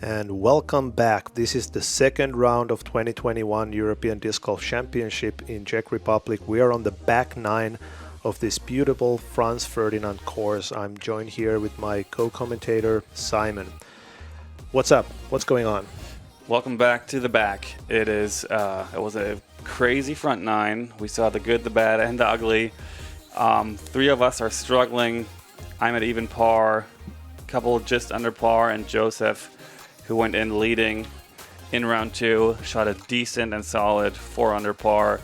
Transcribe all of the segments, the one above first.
And welcome back. This is the second round of 2021 European Disc Golf Championship in Czech Republic. We are on the back nine of this beautiful Frans Ferdinand course. I'm joined here with my co-commentator Simon. What's up? What's going on? Welcome back to the back. It was a crazy front nine. We saw the good, the bad, and the ugly. Three of us are struggling. I'm at even par, couple just under par, and Josef, who went in leading in round two, shot a decent and solid 4 under par,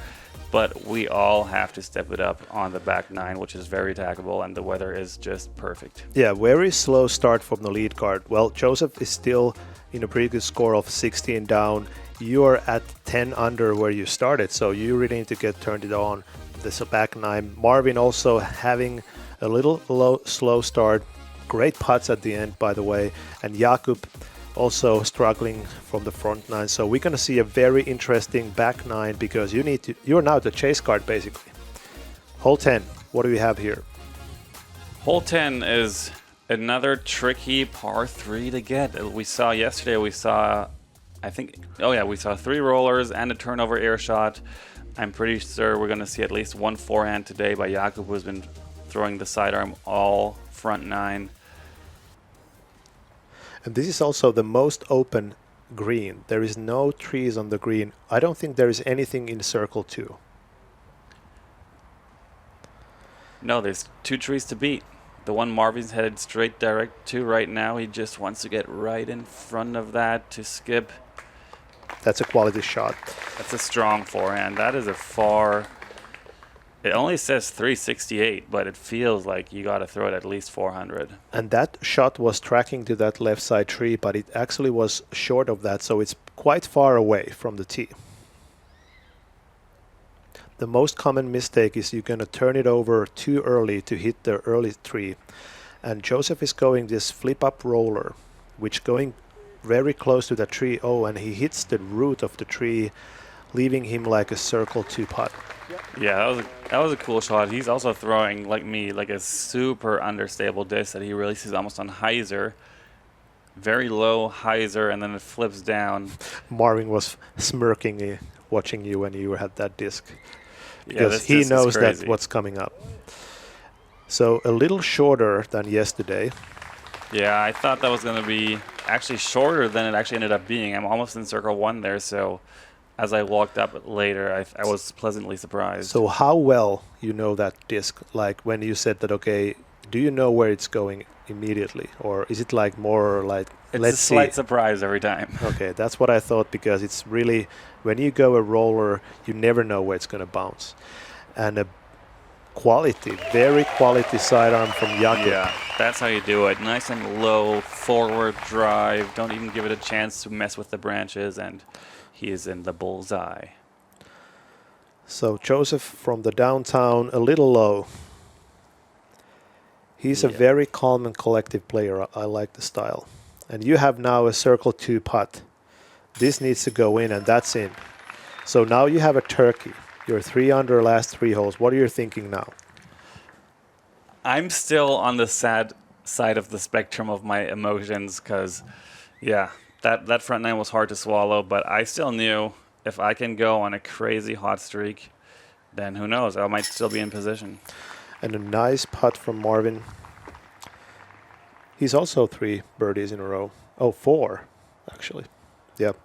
but we all have to step it up on the back nine, which is very attackable, and the weather is just perfect. Yeah, very slow start from the lead card. Well, Josef is still in a pretty good score of 16 down. You are at 10 under where you started, so you really need to get turned it on. This back nine. Marvin also having a little slow start. Great putts at the end, by the way, and Jakub also struggling from the front nine. So we're going to see a very interesting back nine because you're now the chase card basically. Hole 10, what do we have here? Hole 10 is another tricky par 3 to get. We saw yesterday, we saw 3 rollers and a turnover air shot. I'm pretty sure we're going to see at least one forehand today by Jakub, who's been throwing the sidearm all front nine. And this is also the most open green. There is no trees on the green. I don't think there is anything in circle 2. No, there's 2 trees to beat. The one Marvin's headed straight direct to right now. He just wants to get right in front of that to skip. That's a quality shot. That's a strong forehand. That is a far... It only says 368, but it feels like you got to throw it at least 400. And that shot was tracking to that left side tree, but it actually was short of that, so it's quite far away from the tee. The most common mistake is you're going to turn it over too early to hit the early tree. And Josef is going this flip-up roller, which going very close to the tree. Oh, and he hits the root of the tree, leaving him like a circle 2 putt. Yeah, that was a cool shot. He's also throwing, like me, like a super understable disc that he releases almost on hyzer. Very low hyzer, and then it flips down. Marvin was smirking watching you when you had that disc. Because yeah, he knows that what's coming up. So a little shorter than yesterday. Yeah, I thought that was going to be actually shorter than it actually ended up being. I'm almost in circle 1 there, so... As I walked up later, I was pleasantly surprised. So how well you know that disc? Like when you said that, okay, do you know where it's going immediately? Or is it like more like, let's see? It's a slight surprise every time. Okay, that's what I thought, because it's really, when you go a roller, you never know where it's going to bounce. And a quality, very quality sidearm from Jakub. Yeah, that's how you do it. Nice and low, forward drive. Don't even give it a chance to mess with the branches, and... He is in the bullseye. So Josef from the downtown, a little low. He's a very calm and collective player. I like the style. And you have now a circle 2 putt. This needs to go in, and that's in. So now you have a turkey. You're 3 under last 3 holes. What are you thinking now? I'm still on the sad side of the spectrum of my emotions because, yeah, that front nine was hard to swallow, but I still knew if I can go on a crazy hot streak, then who knows, I might still be in position. And a nice putt from Marvin. He's also 3 birdies in a row. Oh, 4, actually. Yep.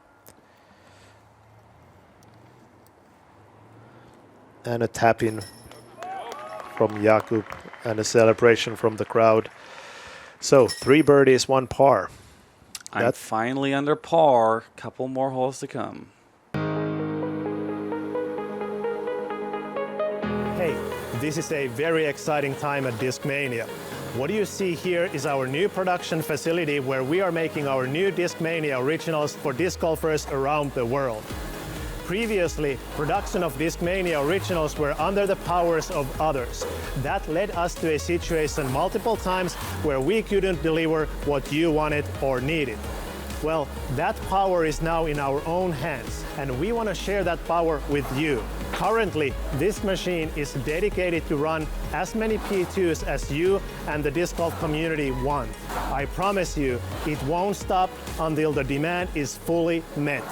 And a tap in from Jakub and a celebration from the crowd. So 3 birdies, 1 par. I'm finally under par. Couple more holes to come. Hey, this is a very exciting time at Discmania. What you see here is our new production facility where we are making our new Discmania originals for disc golfers around the world. Previously, production of Discmania originals were under the powers of others. That led us to a situation multiple times where we couldn't deliver what you wanted or needed. Well, that power is now in our own hands, and we want to share that power with you. Currently, this machine is dedicated to run as many P2s as you and the disc golf community want. I promise you, it won't stop until the demand is fully met.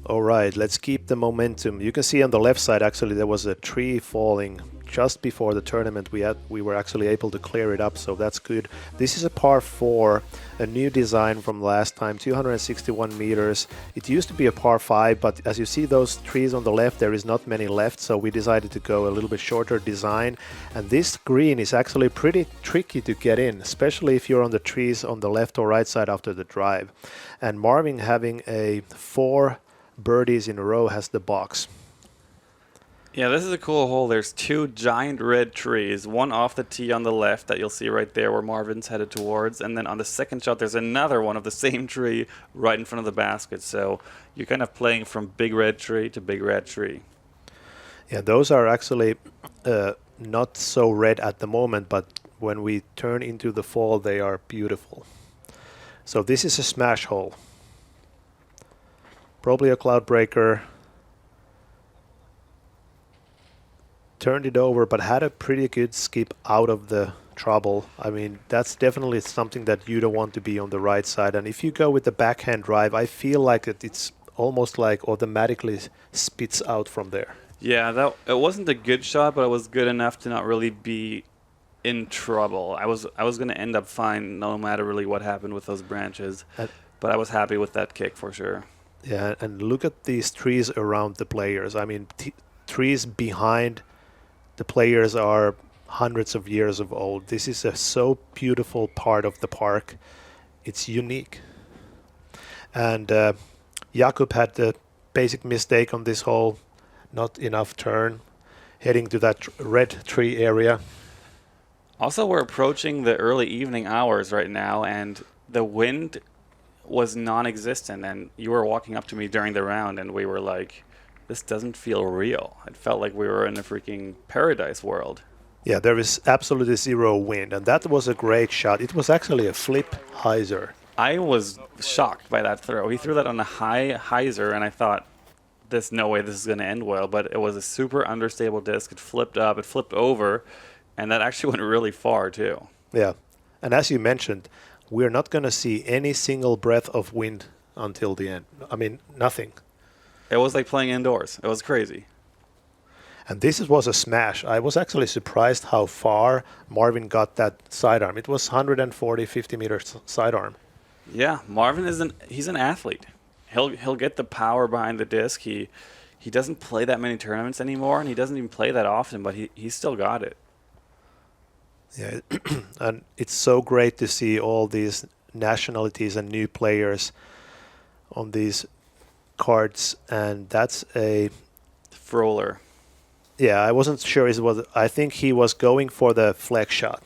All right, let's keep the momentum. You can see on the left side, actually, there was a tree falling just before the tournament. We were actually able to clear it up, so that's good. This is a par 4, a new design from last time, 261 meters. It used to be a par 5, but as you see those trees on the left, there is not many left, so we decided to go a little bit shorter design. And this green is actually pretty tricky to get in, especially if you're on the trees on the left or right side after the drive. And Marvin, having a 4 birdies in a row, has the box. Yeah, this is a cool hole. There's 2 giant red trees, one off the tee on the left that you'll see right there where Marvin's headed towards, and then on the second shot there's another one of the same tree right in front of the basket. So you're kind of playing from big red tree to big red tree. Yeah, those are actually not so red at the moment, but when we turn into the fall, they are beautiful. So this is a smash hole. Probably a cloud breaker. Turned it over, but had a pretty good skip out of the trouble. I mean, that's definitely something that you don't want to be on the right side. And if you go with the backhand drive, I feel like it's almost like automatically spits out from there. Yeah, it wasn't a good shot, but it was good enough to not really be in trouble. I was going to end up fine no matter really what happened with those branches, but I was happy with that kick for sure. Yeah, and look at these trees around the players. I mean, trees behind the players are hundreds of years of old. This is a so beautiful part of the park. It's unique. And Jakub had the basic mistake on this hole. Not enough turn, heading to that red tree area. Also, we're approaching the early evening hours right now, and the wind was non-existent, and you were walking up to me during the round and we were like, this doesn't feel real. It felt like we were in a freaking paradise world. Yeah, there is absolutely zero wind, and that was a great shot. It was actually a flip hyzer. I was shocked by that throw. He threw that on a high hyzer, and I thought, there's no way this is going to end well, but it was a super understable disc. It flipped up, it flipped over, and that actually went really far too. Yeah, and as you mentioned, we're not going to see any single breath of wind until the end. I mean, nothing. It was like playing indoors. It was crazy. And this was a smash. I was actually surprised how far Marvin got that sidearm. It was 140, 50 meters sidearm. Yeah, Marvin he's an athlete. He'll get the power behind the disc. He doesn't play that many tournaments anymore, and he doesn't even play that often, but he still got it. Yeah, and it's so great to see all these nationalities and new players on these cards, and that's a Froller. Yeah, I wasn't sure it was. I think he was going for the flex shot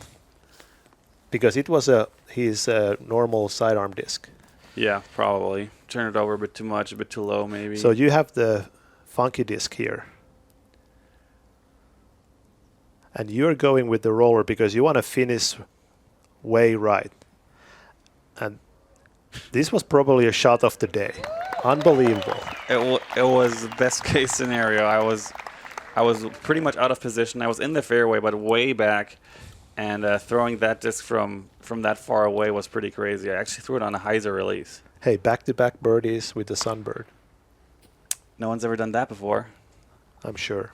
because it was his normal sidearm disc. Yeah, probably turn it over a bit too much, a bit too low, maybe. So you have the funky disc here. And you're going with the roller because you want to finish way right. And this was probably a shot of the day. Unbelievable. It was the best case scenario. I was pretty much out of position. I was in the fairway, but way back. And throwing that disc from that far away was pretty crazy. I actually threw it on a hyzer release. Hey, back-to-back birdies with the Sunbird. No one's ever done that before. I'm sure.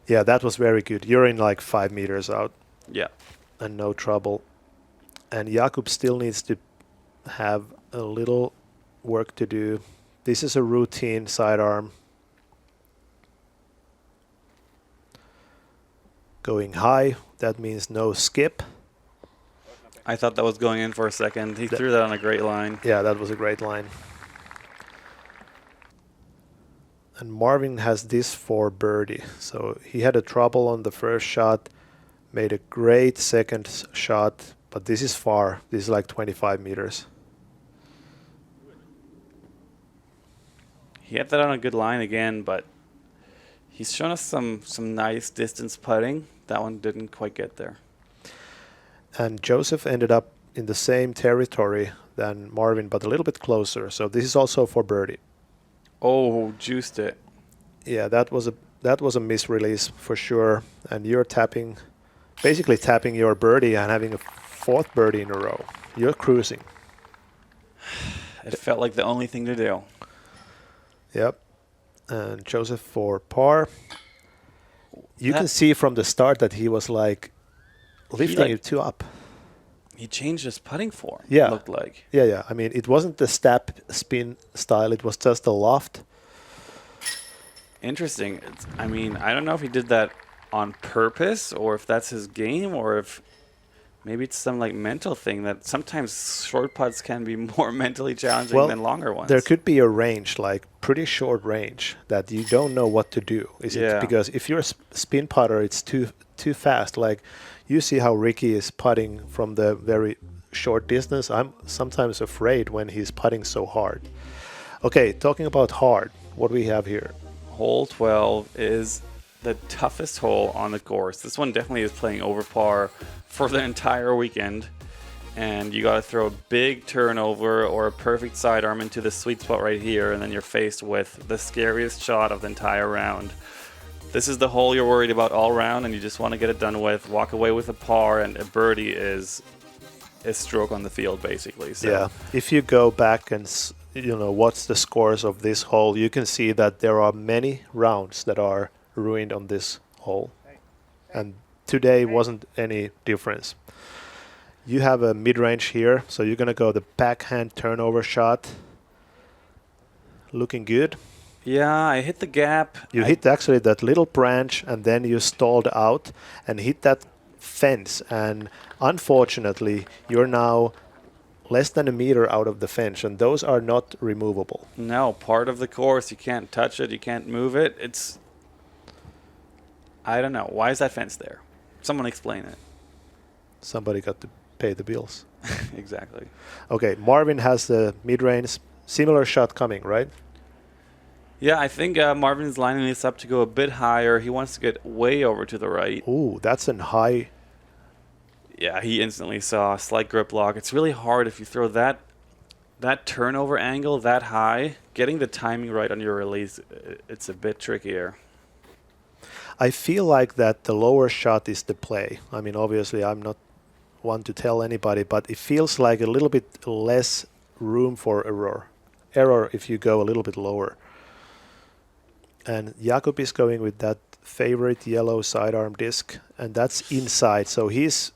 Yeah, that was very good. You're in like 5 meters out. Yeah. And no trouble. And Jakub still needs to have a little work to do. This is a routine sidearm. Going high, that means no skip. I thought that was going in for a second. He threw that on a great line. Yeah, that was a great line. And Marvin has this for birdie. So he had a trouble on the first shot, made a great second shot, but this is far. This is like 25 meters. He had that on a good line again, but he's shown us some nice distance putting. That one didn't quite get there. And Josef ended up in the same territory than Marvin, but a little bit closer. So this is also for birdie. Oh, juiced it. Yeah, that was a misrelease for sure. And you're basically tapping your birdie and having a fourth birdie in a row. You're cruising. It felt like the only thing to do. Yep. And Josef for par. You can see from the start that he was like lifting it two up. He changed his putting form. Yeah. It looked like. Yeah. I mean, it wasn't the step spin style. It was just a loft. Interesting. I mean, I don't know if he did that on purpose or if that's his game or if maybe it's some like mental thing that sometimes short putts can be more mentally challenging than longer ones. There could be a range, like pretty short range, that you don't know what to do. Is it because if you're a spin putter, it's too fast. Like you see how Ricky is putting from the very short distance. I'm sometimes afraid when he's putting so hard. Okay, talking about hard, what do we have here? Hole 12 is the toughest hole on the course. This one definitely is playing over par for the entire weekend. And you got to throw a big turnover or a perfect sidearm into the sweet spot right here, and then you're faced with the scariest shot of the entire round. This is the hole you're worried about all round, and you just want to get it done with, walk away with a par, and a birdie is a stroke on the field, basically. So. Yeah, if you go back and what's the scores of this hole, you can see that there are many rounds that are ruined on this hole, and today wasn't any difference. You have a mid-range here, so you're gonna go the backhand turnover shot. Looking good. Yeah, I hit the gap. You hit actually that little branch, and then you stalled out and hit that fence, and unfortunately you're now less than a meter out of the fence, and those are not removable. No, part of the course, you can't touch it, you can't move it. I don't know. Why is that fence there? Someone explain it. Somebody got to pay the bills. Exactly. Okay, Marvin has the mid-range. Similar shot coming, right? Yeah, I think Marvin is lining this up to go a bit higher. He wants to get way over to the right. Ooh, that's a high. Yeah, he instantly saw a slight grip lock. It's really hard if you throw that turnover angle that high. Getting the timing right on your release, it's a bit trickier. I feel like that the lower shot is the play. I mean, obviously, I'm not one to tell anybody, but it feels like a little bit less room for error if you go a little bit lower. And Jakub is going with that favorite yellow sidearm disc, and that's inside. So and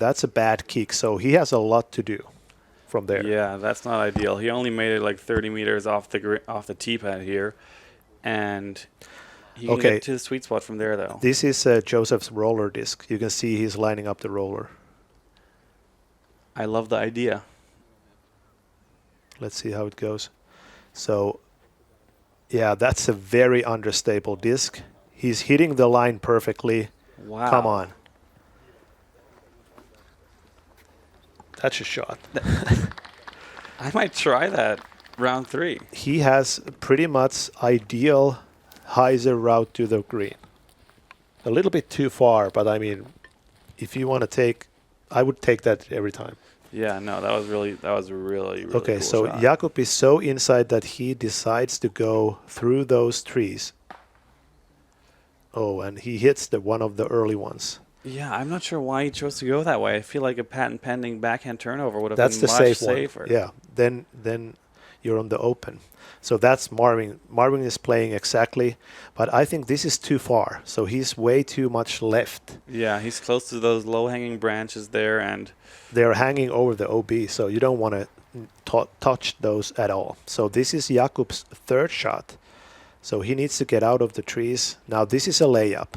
that's a bad kick. So he has a lot to do from there. Yeah, that's not ideal. He only made it like 30 meters off the tee pad here, and he can get to the sweet spot from there, though. This is Josef's roller disc. You can see he's lining up the roller. I love the idea. Let's see how it goes. So, yeah, that's a very understable disc. He's hitting the line perfectly. Wow. Come on. That's a shot. I might try that round 3. He has pretty much ideal hyzer route to the green. A little bit too far, but I mean, if you want to take, I would take that every time. Yeah, no, that was really okay, cool so shot. Jakub is so inside that he decides to go through those trees. Oh, and he hits one of the early ones. Yeah, I'm not sure why he chose to go that way. I feel like a patent pending backhand turnover would have That's been the much safe safer. one. Yeah, then you're on the open. So that's Marvin. Marvin is playing exactly, but I think this is too far. So he's way too much left. Yeah, he's close to those low-hanging branches there, and they're hanging over the OB, so you don't want to touch those at all. So this is Jakub's third shot. So he needs to get out of the trees. Now this is a layup.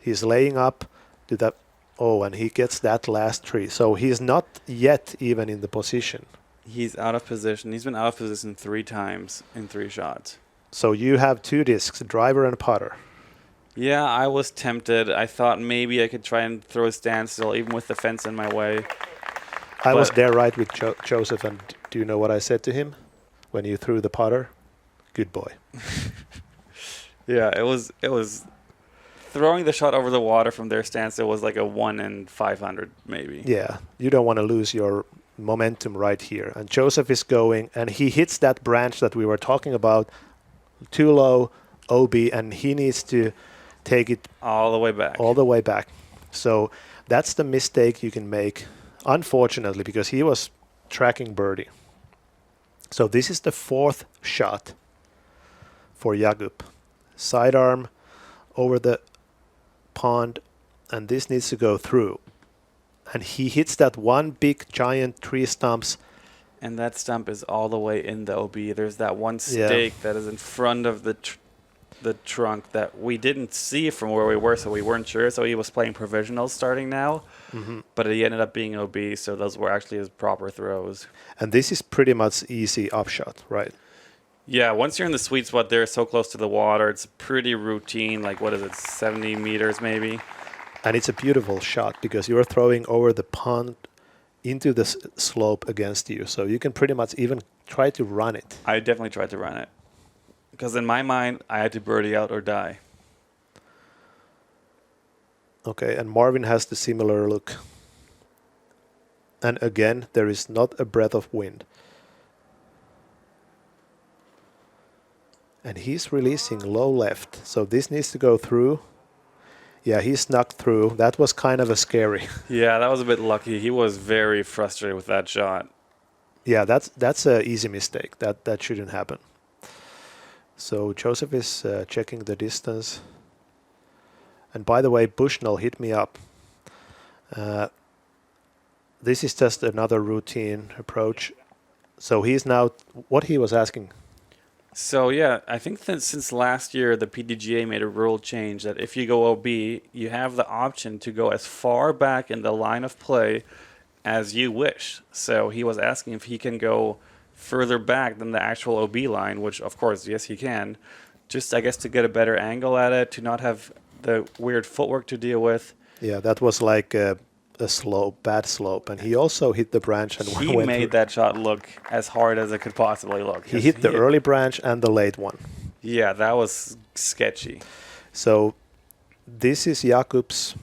He's laying up to that. Oh, and he gets that last tree. So he's not yet even in the position. He's out of position. He's been out of position 3 times in 3 shots. So you have 2 discs, a driver and a putter. Yeah, I was tempted. I thought maybe I could try and throw a standstill even with the fence in my way. I was there right with Josef, and do you know what I said to him when you threw the putter? Good boy. Yeah, it was throwing the shot over the water from their stance, it was like a 1 in 500 maybe. Yeah, you don't want to lose your momentum right here. And Josef is going, and he hits that branch that we were talking about, too low, OB, and he needs to take it All the way back. all the way back. So that's the mistake you can make, unfortunately, because he was tracking birdie. So this is the 4th shot for Jakub. Sidearm over the pond, and this needs to go through. And he hits that one big giant tree stumps. And that stump is all the way in the OB. There's that one stake that is in front of the trunk that we didn't see from where we were, so we weren't sure. So he was playing provisionals starting now, but he ended up being OB, so those were actually his proper throws. And this is pretty much easy upshot, right? Yeah, once you're in the sweet spot there, so close to the water, it's pretty routine, like what is it, 70 meters maybe? And it's a beautiful shot because you're throwing over the pond into the slope against you. So you can pretty much even try to run it. I definitely tried to run it. Because in my mind, I had to birdie out or die. Okay, and Marvin has the similar look. And again, there is not a breath of wind. And he's releasing low left. So this needs to go through. Yeah, he snuck through. That was kind of a scary. Yeah, that was a bit lucky. He was very frustrated with that shot. Yeah, that's an easy mistake. That shouldn't happen. So Josef is checking the distance. And by the way, Bushnell hit me up. This is just another routine approach. So he's now, what he was asking. So yeah, I think that since last year, the PDGA made a rule change that if you go OB, you have the option to go as far back in the line of play as you wish. So he was asking if he can go further back than the actual OB line, which of course, yes, he can. Just, I guess, to get a better angle at it, to not have the weird footwork to deal with. Yeah, that was like a bad slope. And he also hit the branch. And he went made through. that shot look as hard as it could possibly look. He hit the early branch and the late one. Yeah, that was sketchy. So this is Jakub's.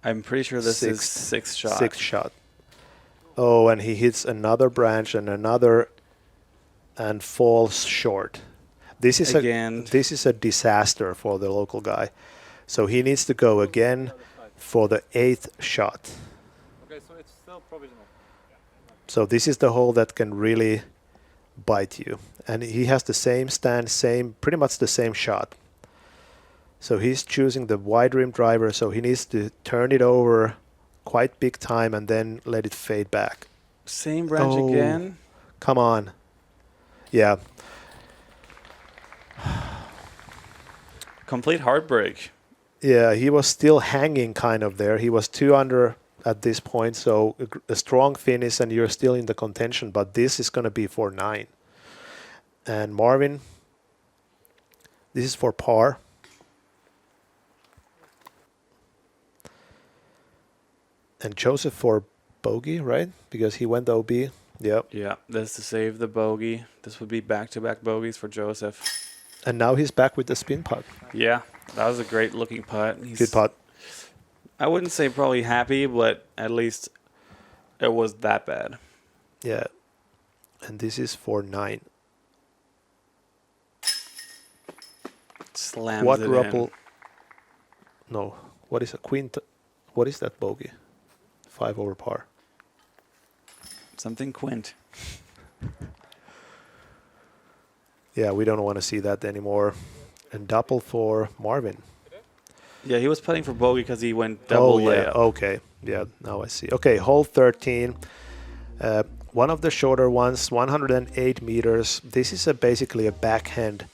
I'm pretty sure this is sixth shot. Sixth shot. Oh, and he hits another branch and another and falls short. This is a disaster for the local guy. So he needs to go again for the 8th shot. Okay, so it's still provisional. So this is the hole that can really bite you. And he has the same stance, pretty much the same shot. So he's choosing the wide rim driver, so he needs to turn it over quite big time and then let it fade back. Same branch again? Come on. Yeah. Complete heartbreak. Yeah, he was still hanging kind of there. He was 2 under at this point, so a strong finish and you're still in the contention, but this is going to be for 9. And Marvin, this is for par. And Josef for bogey, right? Because he went OB. Yep. Yeah, this to save the bogey. This would be back-to-back bogeys for Josef. And now he's back with the spin putt. Yeah, that was a great looking putt. Good putt. I wouldn't say probably happy, but at least it was that bad. Yeah. And this is for 9. Slams Quadruple. it No. What is a quint? What is that bogey? 5 over par. in. Something quint. Yeah, we don't want to see that anymore. And double for Marvin. Yeah, he was putting for bogey because he went double layup. Okay. Yeah, now I see. Okay, hole 13. One of the shorter ones, 108 meters. This is basically a backhand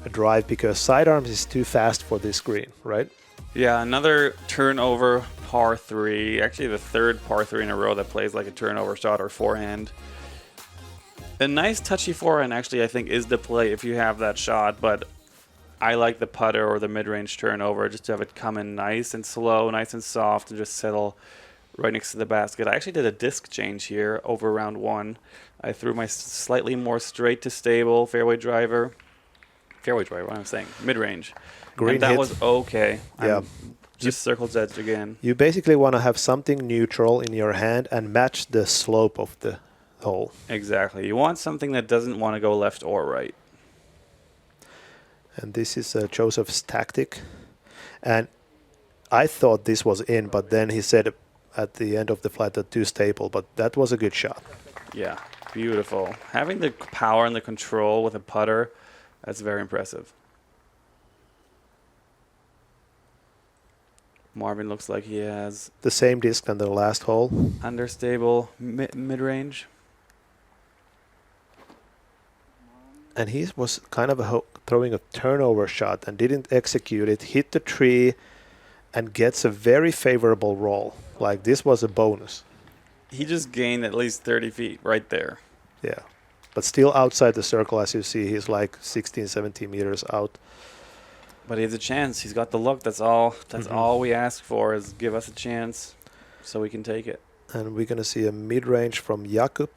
drive because sidearms is too fast for this green, right? Yeah, another turnover par 3. Actually, the 3rd par 3 in a row that plays like a turnover shot or forehand. A nice touchy forehand, actually, I think, is the play if you have that shot, but I like the putter or the mid-range turnover just to have it come in nice and slow, nice and soft, and just settle right next to the basket. I actually did a disc change here over round 1. I threw my slightly more straight to stable fairway driver, what am I saying? Mid-range. Green and that hit. was okay. Yeah. Just circles edge again. You basically want to have something neutral in your hand and match the slope of the hole. Exactly. You want something that doesn't want to go left or right. And this is Joseph's tactic. And I thought this was in, but then he said at the end of the flight that too stable, but that was a good shot. Yeah, beautiful. Having the power and the control with a putter, that's very impressive. Marvin looks like he has The same disc than the last hole. understable mid-range. And he was kind of throwing a turnover shot and didn't execute it, hit the tree, and gets a very favorable roll. Like this was a bonus. He just gained at least 30 feet right there. Yeah. But still outside the circle, as you see, he's like 16, 17 meters out. But he has a chance. He's got the look. That's all. That's all we ask for is give us a chance so we can take it. And we're going to see a mid-range from Jakub.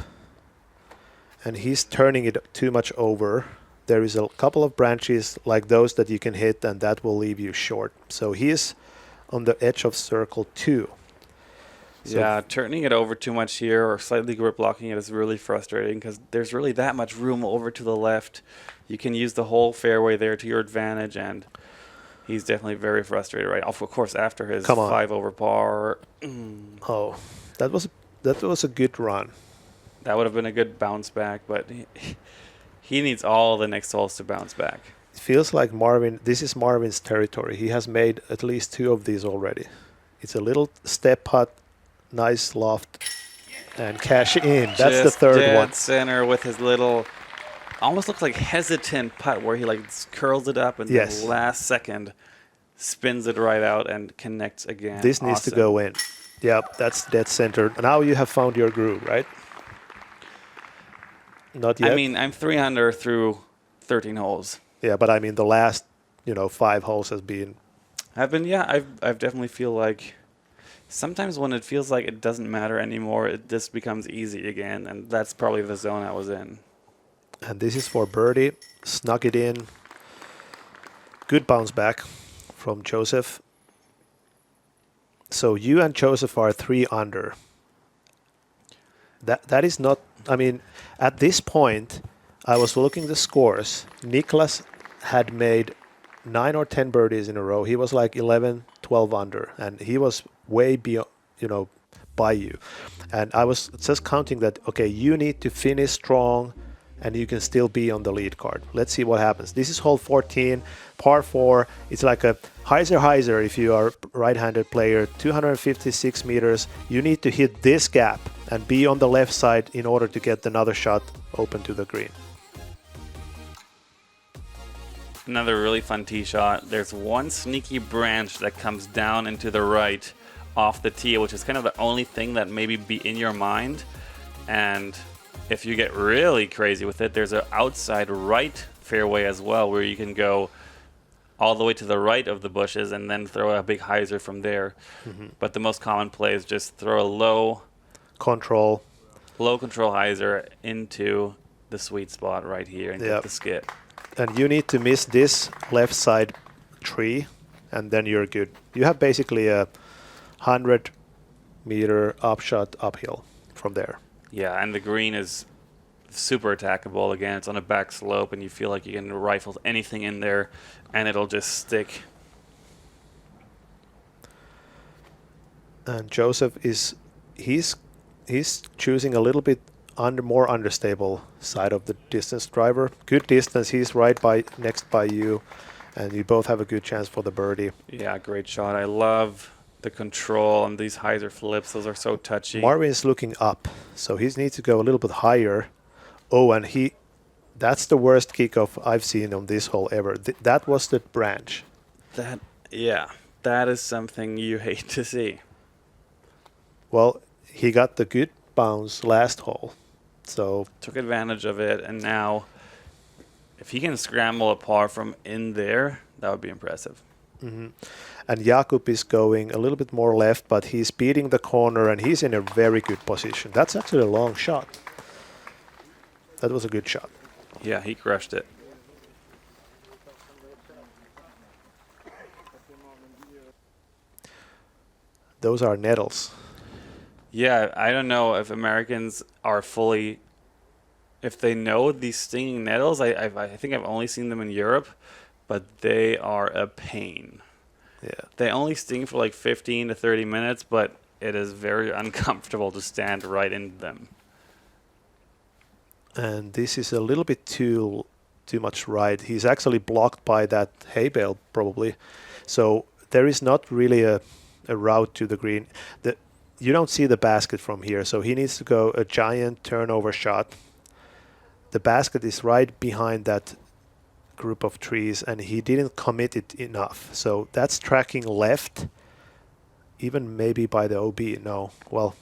And he's turning it too much over. There is a couple of branches like those that you can hit, and that will leave you short. So he is on the edge of circle 2. So yeah, turning it over too much here or slightly grip blocking it is really frustrating because there's really that much room over to the left. You can use the whole fairway there to your advantage, and he's definitely very frustrated right of course after his 5 over par. Oh, that was a good run. That would have been a good bounce back, but he needs all the next holes to bounce back. It feels like this is Marvin's territory. He has made at least 2 of these already. It's a little step putt, nice loft, and cash in. That's the third dead one. Center with his little, almost looks like hesitant putt where he like curls it up and the last second spins it right out and connects again. This needs to go in. Yep, that's dead center. Now you have found your groove, right? Not yet. I mean, I'm 3 under through 13 holes. Yeah, but I mean the last, 5 holes has been. I've definitely feel like sometimes when it feels like it doesn't matter anymore, it just becomes easy again, and that's probably the zone I was in. And this is for birdie. Snuck it in. Good bounce back from Josef. So you and Josef are 3 under. That is not. I mean, at this point, I was looking the scores. Niklas had made 9 or 10 birdies in a row. He was like 11, 12 under, and he was way beyond, by you. And I was just counting that, okay, you need to finish strong and you can still be on the lead card. Let's see what happens. This is hole 14, par 4. It's like a hyzer if you are a right-handed player, 256 meters. You need to hit this gap and be on the left side in order to get another shot open to the green. Another really fun tee shot. There's one sneaky branch that comes down into the right off the tee, which is kind of the only thing that maybe be in your mind. And if you get really crazy with it, there's an outside right fairway as well where you can go all the way to the right of the bushes and then throw a big hyzer from there. But the most common play is just throw a low control hyzer into the sweet spot right here and get the skip. And you need to miss this left side tree, and then you're good. You have basically a 100-meter upshot uphill from there. Yeah, and the green is super attackable. Again, it's on a back slope, and you feel like you can rifle anything in there, and it'll just stick. And Josef he's choosing a little bit more understable side of the distance driver. Good distance. He's next by you, and you both have a good chance for the birdie. Yeah, great shot. I love the control on these hyzer flips. Those are so touchy. Marvin is looking up, so he needs to go a little bit higher. Oh, and that's the worst kickoff I've seen on this hole ever. That was the branch. That is something you hate to see. Well, he got the good bounce last hole. So took advantage of it, and now if he can scramble a par from in there, that would be impressive. And Jakub is going a little bit more left, but he's beating the corner, and he's in a very good position. That's actually a long shot. That was a good shot. Yeah, he crushed it. those are nettles. Yeah, I don't know if Americans are fully, if they know these stinging nettles. I think I've only seen them in Europe, but they are a pain. Yeah. They only sting for like 15 to 30 minutes, but it is very uncomfortable to stand right in them. And this is a little bit too much right. He's actually blocked by that hay bale probably. So there is not really a route to the green. You don't see the basket from here, so he needs to go a giant turnover shot. The basket is right behind that group of trees, and he didn't commit it enough. So that's tracking left, even maybe by the OB. No, well,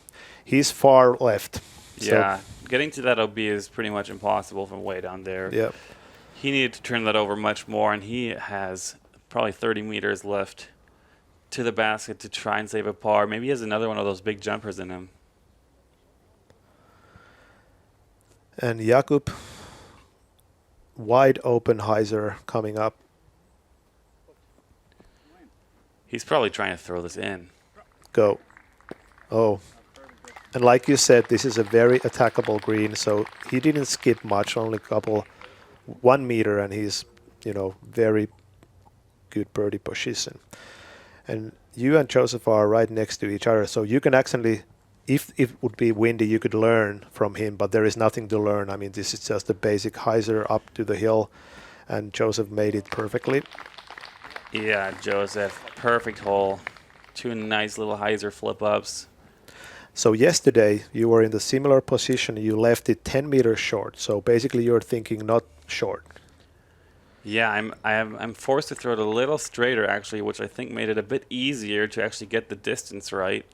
he's far left. Yeah, getting to that OB is pretty much impossible from way down there. Yeah. He needed to turn that over much more, and he has probably 30 meters left to the basket to try and save a par. Maybe he has another one of those big jumpers in him. And Jakub, wide open hyzer coming up. He's probably trying to throw this in. Go. Oh. And like you said, this is a very attackable green, so he didn't skip much, only a couple, 1 meter, and he's, very good birdie position. And you and Josef are right next to each other, so you can actually, if it would be windy, you could learn from him, but there is nothing to learn. I mean, this is just a basic hyzer up to the hill, and Josef made it perfectly. Yeah, Josef, perfect hole. 2 nice little hyzer flip-ups. So yesterday, you were in the similar position. You left it 10 meters short, so basically you're thinking not short. Yeah, I'm forced to throw it a little straighter, actually, which I think made it a bit easier to actually get the distance right.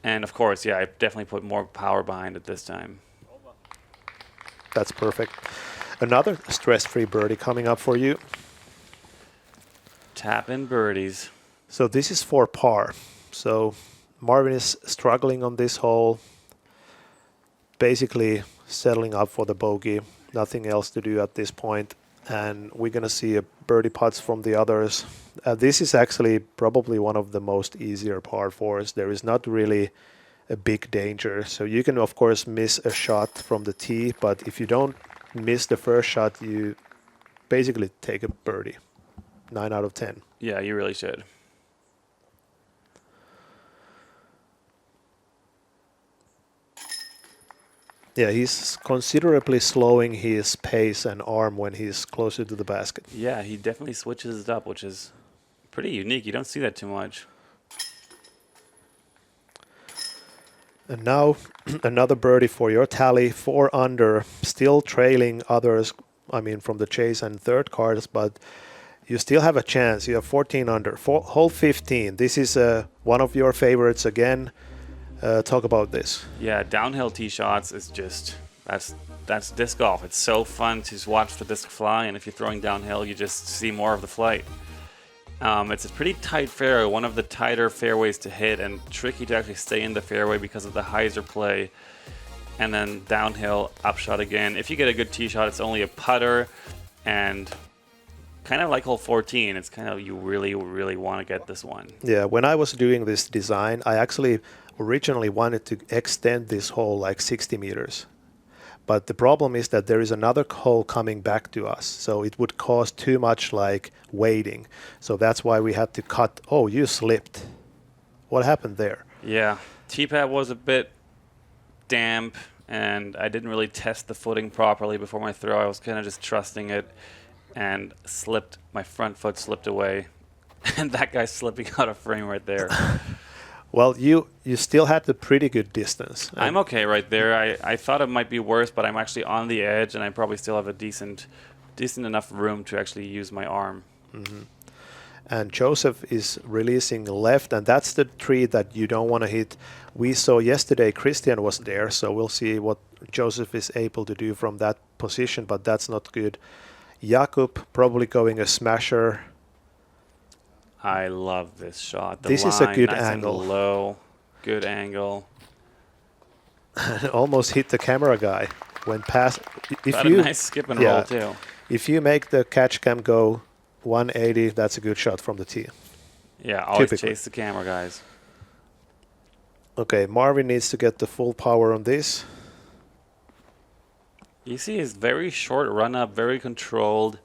And, of course, yeah, I definitely put more power behind it this time. That's perfect. Another stress-free birdie coming up for you. Tap in birdies. So this is for par. So Marvin is struggling on this hole, basically settling up for the bogey. Nothing else to do at this point. And we're going to see a birdie putts from the others. This is actually probably one of the most easier par fours. There is not really a big danger. So you can, of course, miss a shot from the tee, but if you don't miss the first shot, you basically take a birdie. 9 out of 10. Yeah, you really should. Yeah, he's considerably slowing his pace and arm when he's closer to the basket. Yeah, he definitely switches it up, which is pretty unique. You don't see that too much. And now another birdie for your tally, 4 under, still trailing others, I mean from the chase and third cards, but you still have a chance. You have 14 under, hole 15. This is one of your favorites again. Talk about this. Yeah, downhill tee shots is just, that's disc golf. It's so fun to watch the disc fly, and if you're throwing downhill, you just see more of the flight. It's a pretty tight fairway, one of the tighter fairways to hit, and tricky to actually stay in the fairway because of the hyzer play. And then downhill, upshot again. If you get a good tee shot, it's only a putter, and kind of like hole 14, it's kind of, you really, really want to get this one. Yeah, when I was doing this design, I actually originally wanted to extend this hole like 60 meters. But the problem is that there is another hole coming back to us, so it would cause too much like waiting. So that's why we had to cut. Oh, you slipped. What happened there? Yeah, tee-pad was a bit damp, and I didn't really test the footing properly before my throw. I was kind of just trusting it, and slipped. My front foot slipped away, and that guy's slipping out of frame right there. Well, you still had the pretty good distance. I'm okay right there. I thought it might be worse, but I'm actually on the edge, and I probably still have a decent enough room to actually use my arm. Mm-hmm. And Josef is releasing left, and that's the tree that you don't want to hit. We saw yesterday Christian was there, so we'll see what Josef is able to do from that position, but that's not good. Jakub probably going a smasher. I love this shot. This is a good nice angle. And low, good angle. Almost hit the camera guy when pass. Got a nice skip and roll too. If you make the catch cam go 180, that's a good shot from the tee. Yeah, always Typically. chase the camera guys. Okay, Marvin needs to get the full power on this. You see his very short run up, very controlled,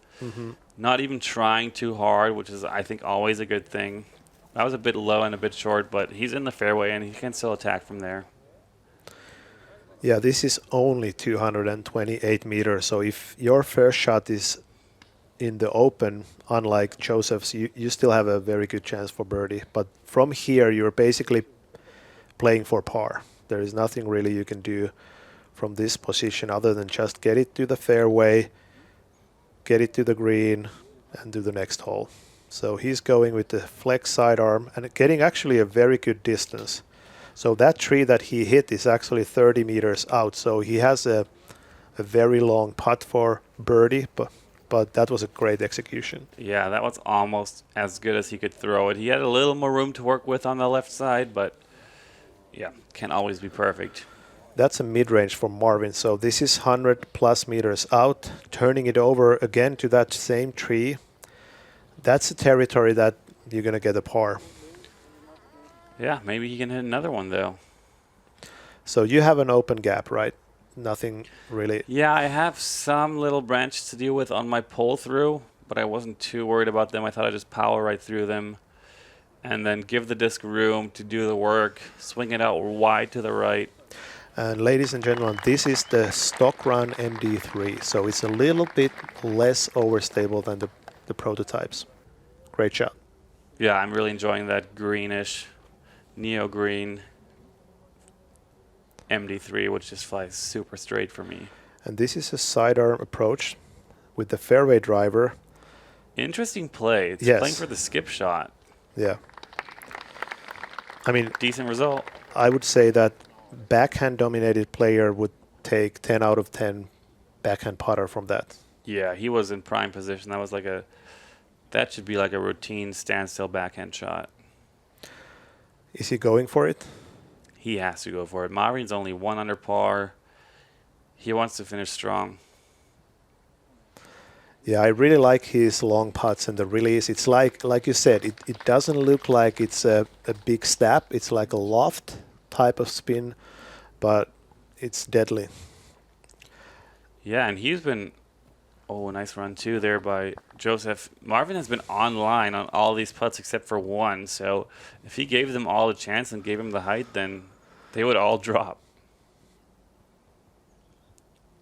not even trying too hard, which is, I think, always a good thing. That was a bit low and a bit short, but he's in the fairway and he can still attack from there. Yeah, this is only 228 meters, so if your first shot is in the open, unlike Joseph's, you still have a very good chance for birdie. But from here, you're basically playing for par. There is nothing really you can do from this position other than just get it to the fairway, get it to the green, and do the next hole. So he's going with the flex sidearm and getting actually a very good distance. So that tree that he hit is actually 30 meters out. So he has a very long putt for birdie, but that was a great execution. Yeah, that was almost as good as he could throw it. He had a little more room to work with on the left side, but yeah, can't always be perfect. That's a mid-range for Marvin. So this is 100 plus meters out, turning it over again to that same tree. That's a territory that you're going to get a par. Yeah, maybe he can hit another one, though. So you have an open gap, right? Nothing really. Yeah, I have some little branches to deal with on my pull through, but I wasn't too worried about them. I thought I'd just power right through them and then give the disc room to do the work, swing it out wide to the right. And ladies and gentlemen, this is the stock run MD3. So it's a little bit less overstable than the prototypes. Great shot. Yeah, I'm really enjoying that greenish, neo-green MD3, which just flies super straight for me. And this is a sidearm approach with the fairway driver. Interesting play. It's Yes. playing for the skip shot. Yeah. I mean, Decent result. I would say that backhand dominated player would take 10 out of 10 backhand putter from that. Yeah, he was in prime position. That should be like a routine standstill backhand shot. Is he going for it? He has to go for it. Marvin's only 1 under par. He wants to finish strong. Yeah, I really like his long putts and the release. It's like you said, it doesn't look like it's a big step. It's like a loft type of spin, but it's deadly. Yeah, and he's been... Oh, nice run too there by Josef. Marvin has been online on all these putts except for one, so if he gave them all a chance and gave him the height, then they would all drop.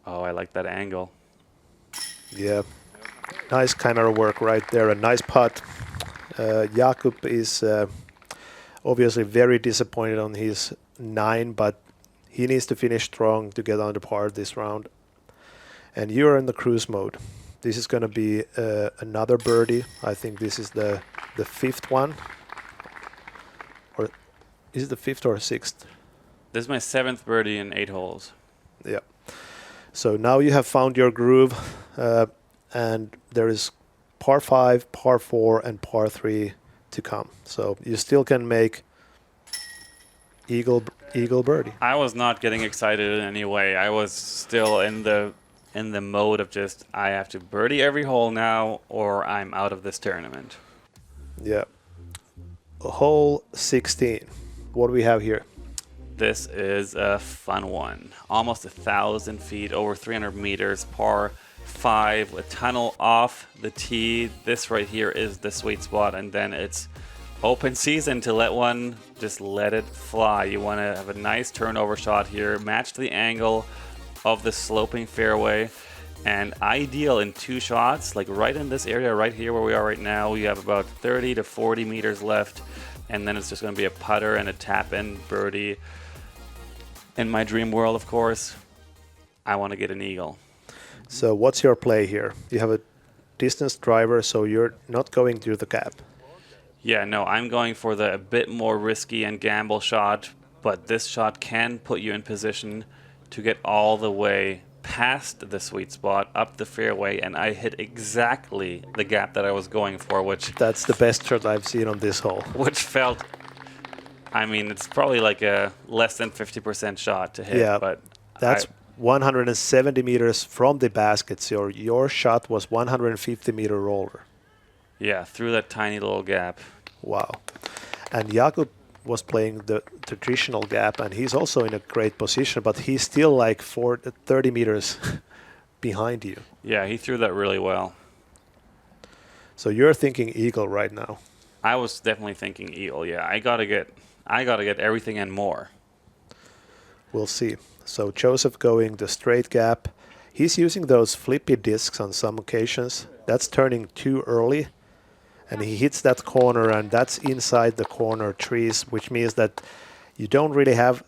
Oh, I like that angle. Yeah, nice camera work right there. A nice putt. Jakub is obviously very disappointed on his 9, but he needs to finish strong to get on the par this round. And you're in the cruise mode. This is going to be another birdie. I think this is the 5th one. Or is it the 5th or 6th? This is my 7th birdie in 8 holes. Yeah. So now you have found your groove, and there is par 5, par 4, and par 3 to come. So you still can make eagle birdie. I was not getting excited in any way. I was still in the mode of just, I have to birdie every hole now or I'm out of this tournament. Yeah. Hole 16. What do we have here? This is a fun one. Almost 1,000 feet, over 300 meters, par 5, a tunnel off the tee. This right here is the sweet spot, and then it's open season to just let it fly. You want to have a nice turnover shot here, match the angle of the sloping fairway, and ideal in 2 shots, like right in this area right here where we are right now. We have about 30 to 40 meters left, and then it's just going to be a putter and a tap-in birdie. In my dream world, of course, I want to get an eagle. So what's your play here? You have a distance driver, so you're not going through the gap. Yeah, no, I'm going for the a bit more risky and gamble shot, but this shot can put you in position to get all the way past the sweet spot, up the fairway, and I hit exactly the gap that I was going for, which... That's the best shot I've seen on this hole. Which felt... I mean, it's probably like a less than 50% shot to hit, Yeah, but... That's 170 meters from the basket, so your shot was 150 meter roller. Yeah, through that tiny little gap. Wow. And Jakub was playing the traditional gap, and he's also in a great position, but he's still like 30 meters behind you. Yeah, he threw that really well. So you're thinking eagle right now. I was definitely thinking eagle. Yeah, I gotta get everything and more. We'll see. So Josef going the straight gap. He's using those flippy discs on some occasions. That's turning too early. And he hits that corner, and that's inside the corner trees, which means that you don't really have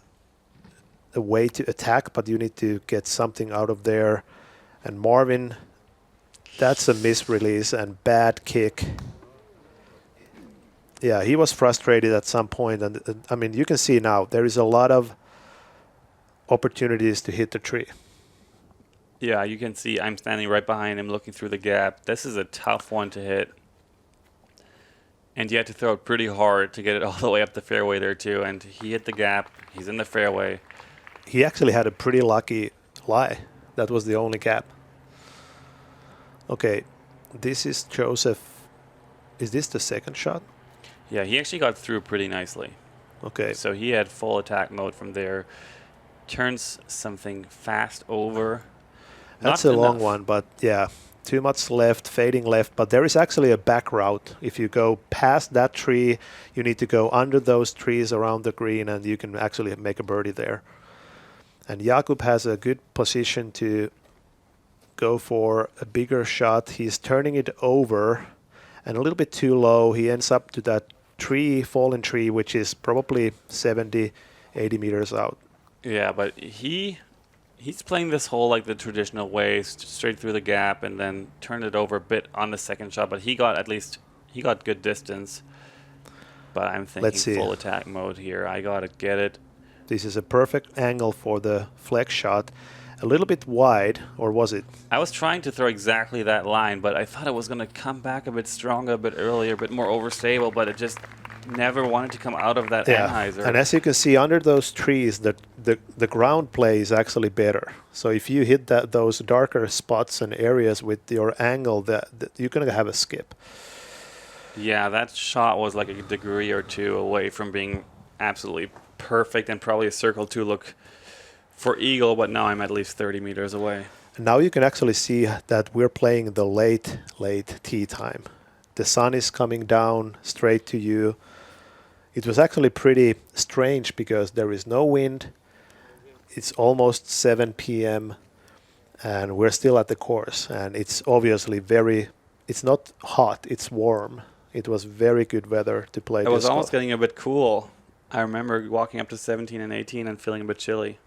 a way to attack, but you need to get something out of there. And Marvin, that's a misrelease and bad kick. Yeah, he was frustrated at some point, and I mean, you can see now there is a lot of opportunities to hit the tree. Yeah, you can see I'm standing right behind him looking through the gap. This is a tough one to hit. And you had to throw it pretty hard to get it all the way up the fairway there too. And he hit the gap. He's in the fairway. He actually had a pretty lucky lie. That was the only gap. Okay, this is Josef. Is this the second shot? Yeah, he actually got through pretty nicely. Okay. So he had full attack mode from there. Turns something fast over. That's Not a long enough. one, but yeah, too much left, fading left. But there is actually a back route. If you go past that tree, you need to go under those trees around the green, and you can actually make a birdie there. And Jakub has a good position to go for a bigger shot. He's turning it over and a little bit too low. He ends up to that tree, fallen tree, which is probably 70, 80 meters out. Yeah, but he's playing this hole like the traditional way, straight through the gap, and then turned it over a bit on the second shot. But he got good distance. But I'm thinking full attack mode here. I gotta get it. This is a perfect angle for the flex shot. A little bit wide, or was it? I was trying to throw exactly that line, but I thought it was gonna come back a bit stronger, a bit earlier, a bit more overstable. But it just never wanted to come out of that Anheuser. And as you can see under those trees, the ground play is actually better. So if you hit those darker spots and areas with your angle, that you're gonna have a skip. Yeah, that shot was like a degree or two away from being absolutely perfect, and probably a circle 2 look for eagle, but now I'm at least 30 meters away. And now you can actually see that we're playing the late tee time. The sun is coming down straight to you. It was actually pretty strange because there is no wind. It's almost 7 p.m. and we're still at the course. And it's obviously it's not hot, it's warm. It was very good weather to play. It was almost getting a bit cool. I remember walking up to 17 and 18 and feeling a bit chilly.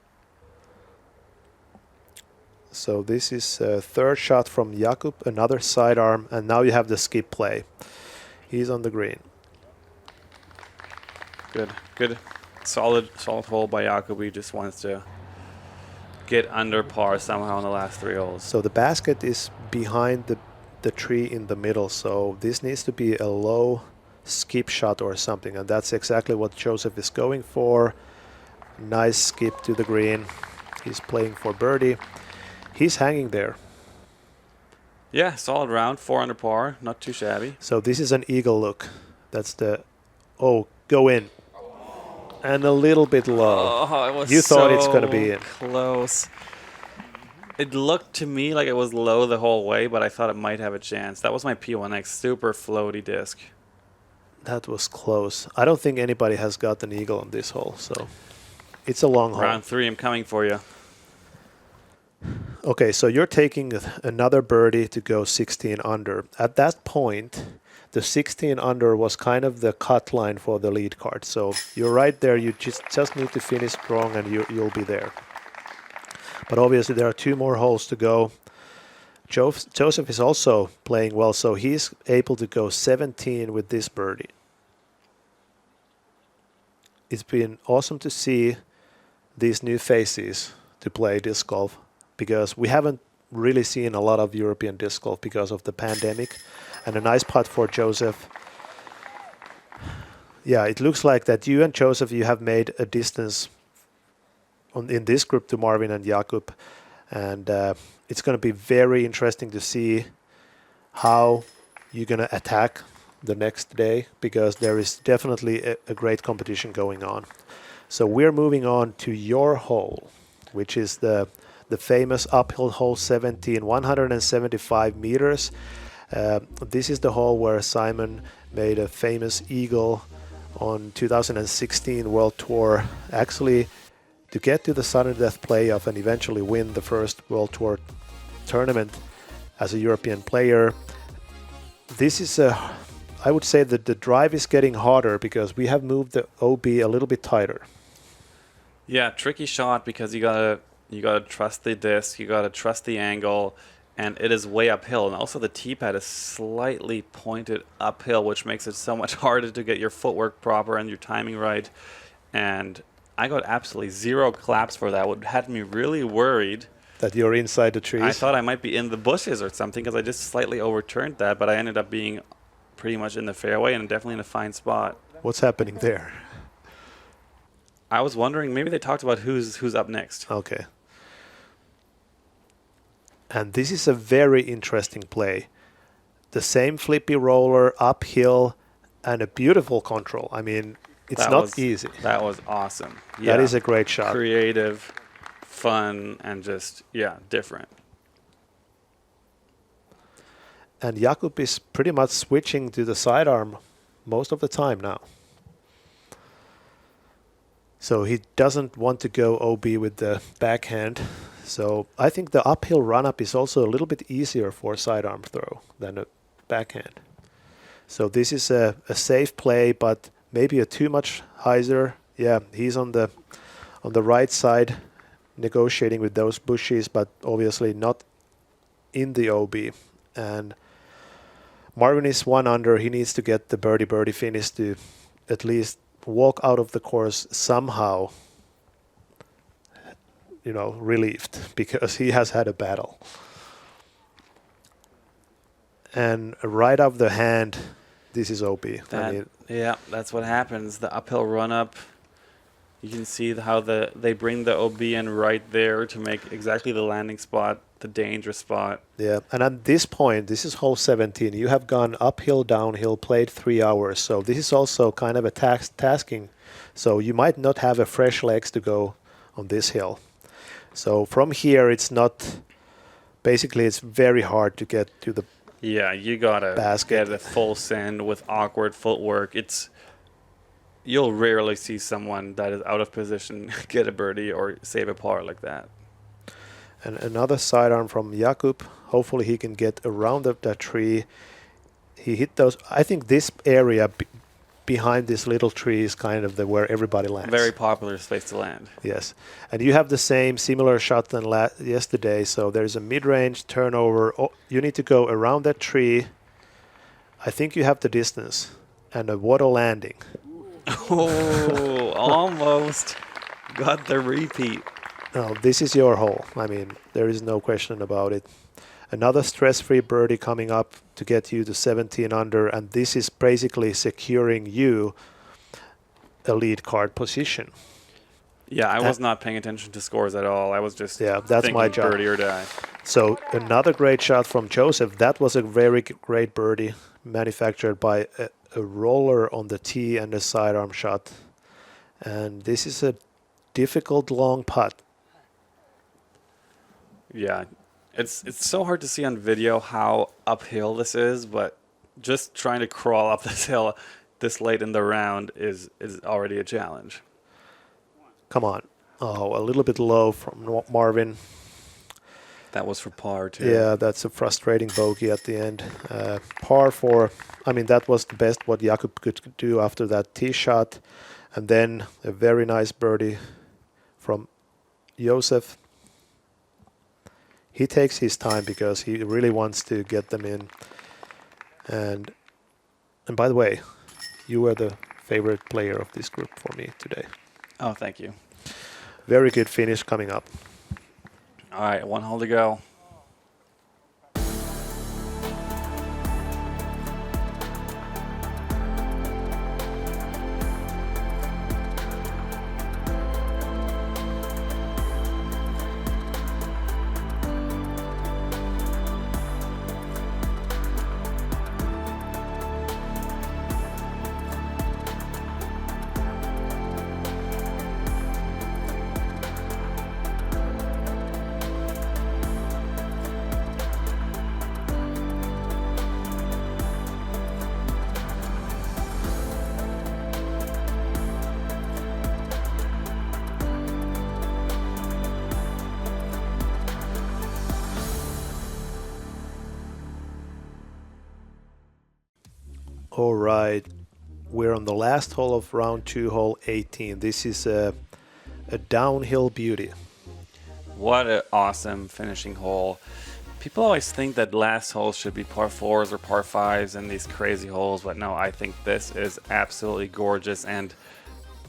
So this is a third shot from Jakub, another sidearm, and now you have the skip play. He's on the green. Good. Solid hole by Jakub. He just wants to get under par somehow in the last 3 holes. So the basket is behind the tree in the middle, so this needs to be a low skip shot or something, and that's exactly what Josef is going for. Nice skip to the green. He's playing for birdie. He's hanging there. Yeah, solid round, 4 under par, not too shabby. So this is an eagle look. That's the go in. And a little bit low. Oh, it was You thought it's going to be in. Close. It looked to me like it was low the whole way, but I thought it might have a chance. That was my P1X, super floaty disc. That was close. I don't think anybody has got an eagle on this hole, so it's a long hole. Round 3, I'm coming for you. Okay, so you're taking another birdie to go 16 under. At that point, the 16 under was kind of the cut line for the lead card. So you're right there. You just need to finish strong and you'll be there. But obviously there are 2 more holes to go. Josef is also playing well, so he's able to go 17 with this birdie. It's been awesome to see these new faces to play disc golf, because we haven't really seen a lot of European disc golf because of the pandemic. And a nice putt for Josef. Yeah, it looks like that you and Josef, you have made a distance in this group to Marvin and Jakub. And it's going to be very interesting to see how you're going to attack the next day because there is definitely a great competition going on. So we're moving on to your hole, which is the famous uphill hole 17, 175 meters. This is the hole where Simon made a famous eagle on 2016 World Tour, actually to get to the sudden death playoff and eventually win the first World Tour tournament as a European player. This is I would say that the drive is getting harder because we have moved the OB a little bit tighter. Yeah, tricky shot because you gotta trust the disc, you gotta trust the angle, and it is way uphill. And also the tee pad is slightly pointed uphill, which makes it so much harder to get your footwork proper and your timing right. And I got absolutely 0 claps for that, what had me really worried. That you're inside the trees? I thought I might be in the bushes or something because I just slightly overturned that, but I ended up being pretty much in the fairway and definitely in a fine spot. What's happening there? I was wondering, maybe they talked about who's up next. Okay. And this is a very interesting play. The same flippy roller uphill and a beautiful control. I mean, it's not easy. That was awesome. Yeah. That is a great shot. Creative, fun, and just, different. And Jakub is pretty much switching to the sidearm most of the time now. So he doesn't want to go OB with the backhand. So I think the uphill run-up is also a little bit easier for sidearm throw than a backhand. So this is a safe play, but maybe a too much hyzer. Yeah, he's on the right side negotiating with those bushes, but obviously not in the OB. And Marvin is 1 under. He needs to get the birdie finish to at least walk out of the course somehow, relieved, because he has had a battle. And right off the hand, this is OB. That's what happens. The uphill run up. You can see how they bring the OB in right there to make exactly the landing spot, the dangerous spot. Yeah, and at this point, this is hole 17. You have gone uphill, downhill, played 3 hours. So this is also kind of a tasking. So you might not have a fresh legs to go on this hill. So from here, it's very hard to get to the you gotta basket. Get a full send with awkward footwork. You'll rarely see someone that is out of position get a birdie or save a par like that. And another sidearm from Jakub. Hopefully he can get around that tree. He hit those. I think this area behind this little tree is kind of where everybody lands. Very popular space to land. Yes. And you have the similar shot than yesterday. So there's a mid-range turnover. Oh, you need to go around that tree. I think you have the distance. And a water landing. Oh, almost got the repeat. No, this is your hole. I mean, there is no question about it. Another stress-free birdie coming up to get you to 17 under, and this is basically securing you a lead card position. Yeah, I was not paying attention to scores at all. I was just that's my job. Birdie or die. So another great shot from Josef. That was a very great birdie manufactured by a roller on the tee and a sidearm shot. And this is a difficult long putt. Yeah, it's so hard to see on video how uphill this is, but just trying to crawl up this hill this late in the round is already a challenge. Come on. Oh, a little bit low from Marvin. That was for par, too. Yeah, that's a frustrating bogey at the end. Par 4. I mean, that was the best what Jakub could do after that tee shot. And then a very nice birdie from Josef. He takes his time because he really wants to get them in. And by the way, you were the favorite player of this group for me today. Oh, thank you. Very good finish coming up. All right, 1 hole to go. All right. We're on the last hole of round 2, hole 18. This is a downhill beauty. What an awesome finishing hole. People always think that last holes should be par 4s or par 5s and these crazy holes, but no, I think this is absolutely gorgeous, and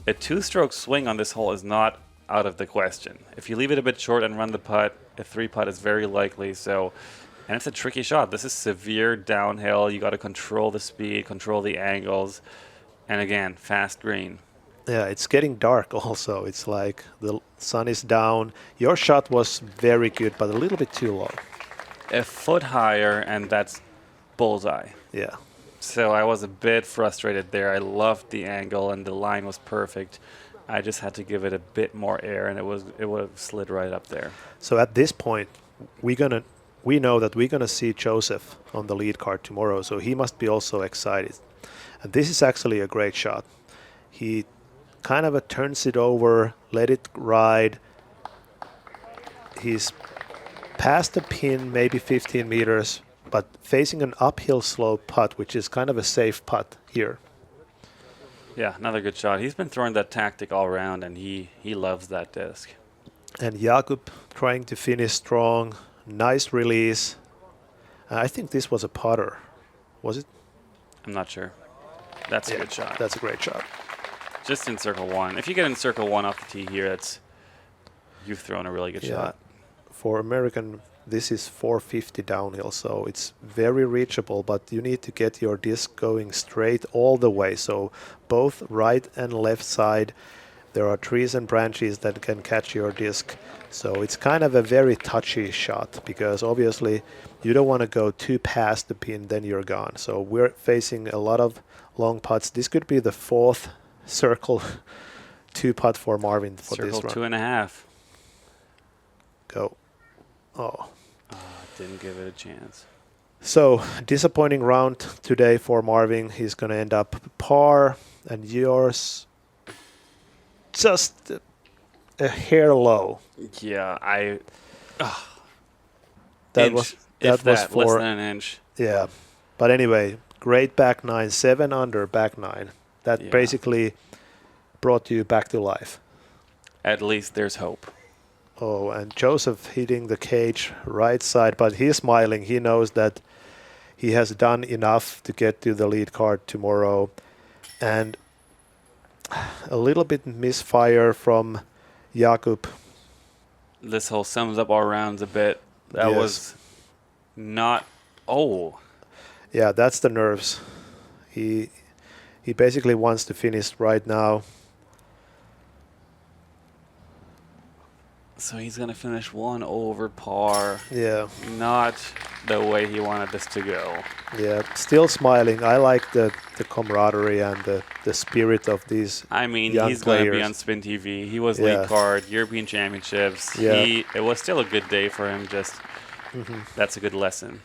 a 2-stroke swing on this hole is not out of the question. If you leave it a bit short and run the putt, a 3-putt is very likely. So, and it's a tricky shot. This is severe downhill. You got to control the speed, control the angles, and again, fast green. Yeah, it's getting dark also. It's like the sun is down. Your shot was very good, but a little bit too low. A foot higher, and that's bullseye. Yeah. So I was a bit frustrated there. I loved the angle, and the line was perfect. I just had to give it a bit more air, and it would have slid right up there. So at this point, we know that we're gonna see Josef on the lead card tomorrow. So he must be also excited. And this is actually a great shot. He kind of turns it over, let it ride. He's past the pin, maybe 15 meters, but facing an uphill slope putt, which is kind of a safe putt here. Yeah, another good shot. He's been throwing that tactic all around, and he loves that disc. And Jakub trying to finish strong. Nice release. I think this was a putter. Was it? I'm not sure. That's a good shot. That's a great shot. Just in circle 1. If you get in circle 1 off the tee here, you've thrown a really good shot. For American, this is 450 downhill, so it's very reachable, but you need to get your disc going straight all the way. So both right and left side, there are trees and branches that can catch your disc. So it's kind of a very touchy shot, because obviously you don't want to go too past the pin, then you're gone. So we're facing a lot of long putts. This could be the 4th circle 2 putt for Marvin for circle this run. 2.5. Go. Oh. Didn't give it a chance. So, disappointing round today for Marvin. He's going to end up par, and yours just a hair low. Yeah, That was less for than an inch. Yeah. But anyway, great back 9, 7 under back 9. That basically brought you back to life. At least there's hope. Oh, and Josef hitting the cage right side, but he's smiling. He knows that he has done enough to get to the lead card tomorrow. And a little bit misfire from Jakub. This whole sums up our rounds a bit. That was not... Oh. Yeah, that's the nerves. He basically wants to finish right now. So he's going to finish 1 over par. Yeah. Not the way he wanted this to go. Yeah, still smiling. I like the camaraderie and the spirit of these young he's going to be players. on Spin TV. He was lead card, European Championships. Yeah. It was still a good day for him. Just that's a good lesson.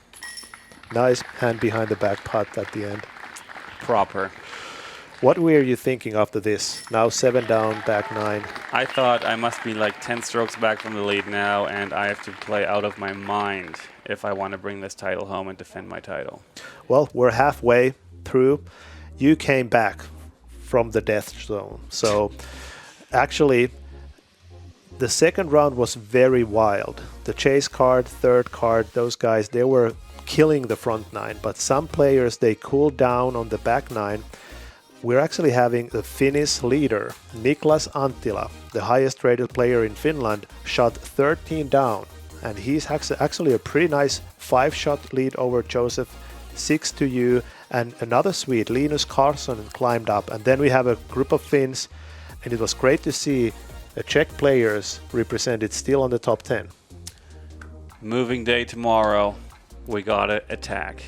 Nice hand behind the back putt at the end. Proper. What were you thinking after this? Now 7 down, back 9. I thought I must be like 10 strokes back from the lead now, and I have to play out of my mind if I want to bring this title home and defend my title. Well, we're halfway through. You came back from the death zone. So actually, the second round was very wild. The chase card, third card, those guys, they were killing the front 9. But some players, they cooled down on the back 9. We're actually having the Finnish leader, Niklas Anttila, the highest rated player in Finland, shot 13 down. And he's actually a pretty nice 5-shot lead over Josef, 6 to you. And another Swede, Linus Carlsson, climbed up. And then we have a group of Finns. And it was great to see the Czech players represented still on the top 10. Moving day tomorrow. We got to attack.